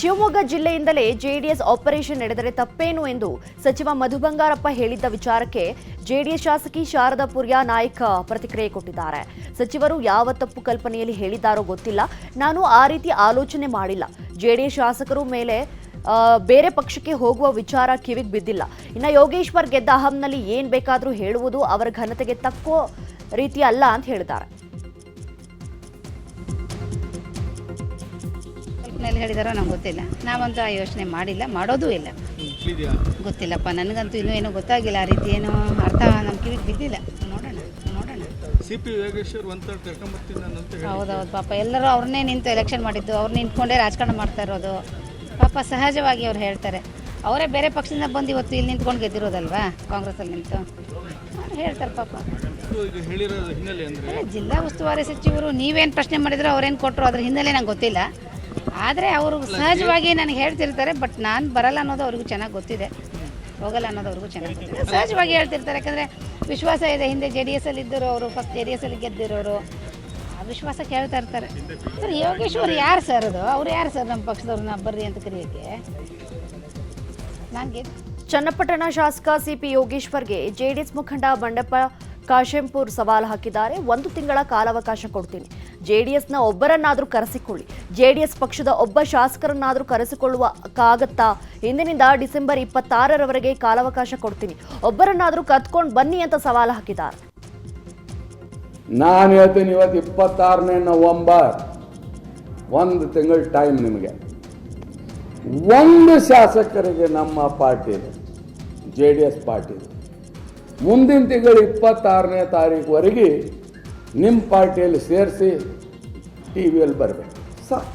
Shivamogga ಜಿಲ್ಲೆಯಿಂದಲೇ JDS operation ನಡೆದರೆ ತಪ್ಪೇನು ಎಂದು ಸಚಿವ ಮಧು ಬಂಗಾರಪ್ಪ ಹೇಳಿದ್ದ ವಿಚಾರಕ್ಕೆ ಜೆಡಿಎಸ್ ಶಾಸಕಿ ಶಾರದಾ ಪುರ್ಯಾ ನಾಯ್ಕ ಪ್ರತಿಕ್ರಿಯೆ ಕೊಟ್ಟಿದ್ದಾರೆ. ಸಚಿವರು ಯಾವ ತಪ್ಪು ಕಲ್ಪನೆಯಲ್ಲಿ ಹೇಳಿದ್ದಾರೋ ಗೊತ್ತಿಲ್ಲ, ನಾನು ಆ ರೀತಿ ಆಲೋಚನೆ ಮಾಡಿಲ್ಲ. ಜೆಡಿಎಸ್ ಶಾಸಕರು ಮೇಲೆ ಬೇರೆ ಪಕ್ಷಕ್ಕೆ ಹೋಗುವ ವಿಚಾರ ಕಿವಿಗೆ ಬಿದ್ದಿಲ್ಲ. ಇನ್ನು ಯೋಗೇಶ್ವರ್ ಗೆದ್ದ ಅಹಂನಲ್ಲಿ ಏನ್ ಬೇಕಾದರೂ ಹೇಳುವುದು ಅವರ ಘನತೆಗೆ ತಕ್ಕೋ ರೀತಿ ಅಲ್ಲ ಅಂತ ಹೇಳಿದ್ದಾರೆ. ಹೇಳಿದಾರೋ ನಂಗೆ ಗೊತ್ತಿಲ್ಲ, ನಾವಂತೂ ಆ ಯೋಚನೆ ಮಾಡಿಲ್ಲ, ಮಾಡೋದೂ ಇಲ್ಲ. ಗೊತ್ತಿಲ್ಲಪ್ಪ, ನನಗಂತೂ ಇನ್ನೂ ಏನೂ ಗೊತ್ತಾಗಿಲ್ಲ. ಆ ರೀತಿ ಏನೋ ಅರ್ಥ ನಮ್ಮ ಕಿವಿಗೆ ಬಿದ್ದಿಲ್ಲ. ನೋಡೋಣ. ಹೌದೌದು ಪಾಪ, ಎಲ್ಲರೂ ಅವ್ರನ್ನೇ ನಿಂತು ಎಲೆಕ್ಷನ್ ಮಾಡಿದ್ದು, ಅವ್ರು ನಿಂತ್ಕೊಂಡೇ ರಾಜಕಾರಣ ಮಾಡ್ತಾ ಇರೋದು. ಪಾಪ ಸಹಜವಾಗಿ ಅವ್ರು ಹೇಳ್ತಾರೆ. ಅವರೇ ಬೇರೆ ಪಕ್ಷದಿಂದ ಬಂದು ಇವತ್ತು ಇಲ್ಲಿ ನಿಂತ್ಕೊಂಡು ಗೆದ್ದಿರೋದಲ್ವಾ, ಕಾಂಗ್ರೆಸ್ಸಲ್ಲಿ ನಿಂತು ಹೇಳ್ತಾರೆ ಪಾಪ. ಜಿಲ್ಲಾ ಉಸ್ತುವಾರಿ ಸಚಿವರು ನೀವೇನು ಪ್ರಶ್ನೆ ಮಾಡಿದ್ರು ಅವ್ರೇನು ಕೊಟ್ಟರು ಅದ್ರ ಹಿನ್ನೆಲೆ ನಂಗೆ ಗೊತ್ತಿಲ್ಲ. ಆದರೆ ಅವರು ಸಹಜವಾಗಿ ನನಗೆ ಹೇಳ್ತಿರ್ತಾರೆ. ಬಟ್ ನಾನು ಬರಲ್ಲ ಅನ್ನೋದು ಅವ್ರಿಗೂ ಚೆನ್ನಾಗಿ ಗೊತ್ತಿದೆ, ಹೋಗಲ್ಲ ಅನ್ನೋದು ಅವ್ರಿಗೂ ಚೆನ್ನಾಗಿ ಗೊತ್ತಿದೆ. ಸಹಜವಾಗಿ ಹೇಳ್ತಿರ್ತಾರೆ, ಯಾಕಂದರೆ ವಿಶ್ವಾಸ ಇದೆ. ಹಿಂದೆ JDS ಅಲ್ಲಿ ಇದ್ದರು ಅವರು, ಫಸ್ಟ್ JDS ಅಲ್ಲಿ ಗೆದ್ದಿರೋರು, ಆ ವಿಶ್ವಾಸ ಕೇಳ್ತಾ ಇರ್ತಾರೆ. ಸರ್ ಯೋಗೇಶ್ವರ್ ಯಾರು ಸರ್ ಅದು? ಅವ್ರು ಯಾರು ಸರ್ ನಮ್ಮ ಪಕ್ಷದವ್ರನ್ನ ಬರ್ರಿ ಅಂತ ಕರೆಯೋಕ್ಕೆ? ನನಗೆ ಚನ್ನಪಟ್ಟಣ ಶಾಸಕ CP ಯೋಗೇಶ್ವರ್ಗೆ ಜೆಡಿಎಸ್ ಮುಖಂಡ ಬಂಡೆಪ್ಪ ಕಾಶೆಂಪುರ್ ಸವಾಲು ಹಾಕಿದ್ದಾರೆ. 1 ತಿಂಗಳ ಕಾಲಾವಕಾಶ ಕೊಡ್ತೀನಿ, ಜೆಡಿಎಸ್ನ ಒಬ್ಬರನ್ನಾದರೂ ಕರೆಸಿಕೊಳ್ಳಿ, ಜೆಡಿಎಸ್ ಪಕ್ಷದ ಒಬ್ಬ ಶಾಸಕರನ್ನಾದರೂ ಕರೆಸಿಕೊಳ್ಳುವಕ್ಕಾಗತ್ತಾ? ಇಂದಿನಿಂದ ಡಿಸೆಂಬರ್ 26ರವರೆಗೆ ಕಾಲಾವಕಾಶ ಕೊಡ್ತೀನಿ, ಒಬ್ಬರನ್ನಾದರೂ ಕತ್ಕೊಂಡು ಬನ್ನಿ ಅಂತ ಸವಾಲು ಹಾಕಿದ್ದಾರೆ. ನಾನು ಹೇಳ್ತೀನಿ, ಇವತ್ತು 26ನೇ ನವೆಂಬರ್, 1 ತಿಂಗಳ ಟೈಮ್ ನಿಮಗೆ. ಒಂದು ಶಾಸಕರಿಗೆ ನಮ್ಮ ಪಾರ್ಟಿ JDS ಪಾರ್ಟಿ ಮುಂದಿನ ತಿಂಗಳು 26ನೇ ತಾರೀಕುವರೆಗೆ ನಿಮ್ಮ ಪಾರ್ಟಿಯಲ್ಲಿ ಸೇರಿಸಿ TVಯಲ್ಲಿ ಬರಬೇಕು ಸಾಕು.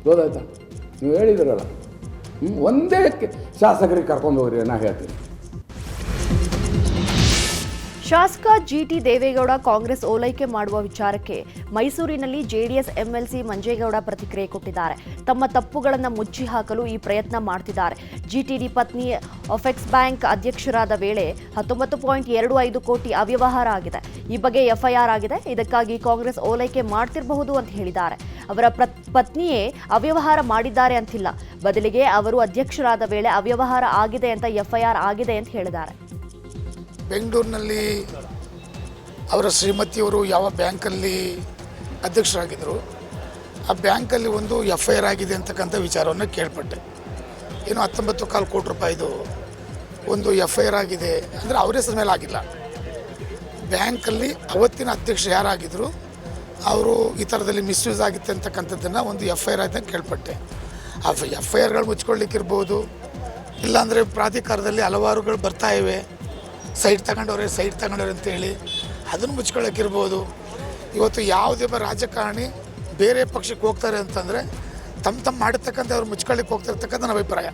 ಗೊತ್ತಾಯ್ತಾ? ನೀವು ಹೇಳಿದ್ರಲ್ಲ, ಒಂದೇ ಶಾಸಕರಿಗೆ ಕರ್ಕೊಂಡು ಹೋಗ್ರಿ ನಾ ಹೇಳ್ತೀನಿ. ಶಾಸಕ GT ದೇವೇಗೌಡ ಕಾಂಗ್ರೆಸ್ ಓಲೈಕೆ ಮಾಡುವ ವಿಚಾರಕ್ಕೆ ಮೈಸೂರಿನಲ್ಲಿ JDS MLC ಮಂಜೇಗೌಡ ಪ್ರತಿಕ್ರಿಯೆ ಕೊಟ್ಟಿದ್ದಾರೆ. ತಮ್ಮ ತಪ್ಪುಗಳನ್ನು ಮುಚ್ಚಿ ಹಾಕಲು ಈ ಪ್ರಯತ್ನ ಮಾಡ್ತಿದ್ದಾರೆ. GTD ಪತ್ನಿ ಅಫೆಕ್ಸ್ ಬ್ಯಾಂಕ್ ಅಧ್ಯಕ್ಷರಾದ ವೇಳೆ 19.25 ಕೋಟಿ ಅವ್ಯವಹಾರ ಆಗಿದೆ. ಈ ಬಗ್ಗೆ FIR ಆಗಿದೆ. ಇದಕ್ಕಾಗಿ ಕಾಂಗ್ರೆಸ್ ಓಲೈಕೆ ಮಾಡ್ತಿರಬಹುದು ಅಂತ ಹೇಳಿದ್ದಾರೆ. ಅವರ ಪತ್ನಿಯೇ ಅವ್ಯವಹಾರ ಮಾಡಿದ್ದಾರೆ ಅಂತಿಲ್ಲ, ಬದಲಿಗೆ ಅವರು ಅಧ್ಯಕ್ಷರಾದ ವೇಳೆ ಅವ್ಯವಹಾರ ಆಗಿದೆ ಅಂತ FIR ಆಗಿದೆ ಅಂತ ಹೇಳಿದ್ದಾರೆ. ಬೆಂಗಳೂರಿನಲ್ಲಿ ಅವರ ಶ್ರೀಮತಿಯವರು ಯಾವ ಬ್ಯಾಂಕಲ್ಲಿ ಅಧ್ಯಕ್ಷರಾಗಿದ್ದರು, ಆ ಬ್ಯಾಂಕಲ್ಲಿ ಒಂದು FIR ಆಗಿದೆ ಅಂತಕ್ಕಂಥ ವಿಚಾರವನ್ನು ಕೇಳ್ಪಟ್ಟೆ. ಏನು 19.25 ಕೋಟಿ ರೂಪಾಯಿದು ಒಂದು FIR ಆಗಿದೆ ಅಂದರೆ ಅವರ ಹೆಸರ ಮೇಲೆ ಆಗಿಲ್ಲ. ಬ್ಯಾಂಕಲ್ಲಿ ಅವತ್ತಿನ ಅಧ್ಯಕ್ಷರು ಯಾರಾಗಿದ್ದರು ಅವರು ಈ ಥರದಲ್ಲಿ ಮಿಸ್ಯೂಸ್ ಆಗಿತ್ತು ಅಂತಕ್ಕಂಥದ್ದನ್ನು ಒಂದು FIR ಆಗಿದೆ ಕೇಳ್ಪಟ್ಟೆ. ಆ FIRಗಳು ಮುಚ್ಕೊಳ್ಳಿಕ್ಕಿರ್ಬೋದು, ಇಲ್ಲಾಂದರೆ ಪ್ರಾಧಿಕಾರದಲ್ಲಿ ಹಲವಾರುಗಳು ಬರ್ತಾ ಇವೆ, ಸೈಟ್ ತಗೊಂಡವ್ರೆ ಅಂತೇಳಿ ಅದನ್ನು ಮುಚ್ಕೊಳ್ಳೋಕ್ಕಿರ್ಬೋದು. ಇವತ್ತು ಯಾವುದೇ ಒಬ್ಬ ರಾಜಕಾರಣಿ ಬೇರೆ ಪಕ್ಷಕ್ಕೆ ಹೋಗ್ತಾರೆ ಅಂತಂದರೆ ತಮ್ಮ ಮಾಡಿರ್ತಕ್ಕಂಥ ಅವ್ರು ಮುಚ್ಕೊಳ್ಳಿಕ್ಕೆ ಹೋಗ್ತಿರ್ತಕ್ಕಂಥ ನನ್ನ ಅಭಿಪ್ರಾಯ.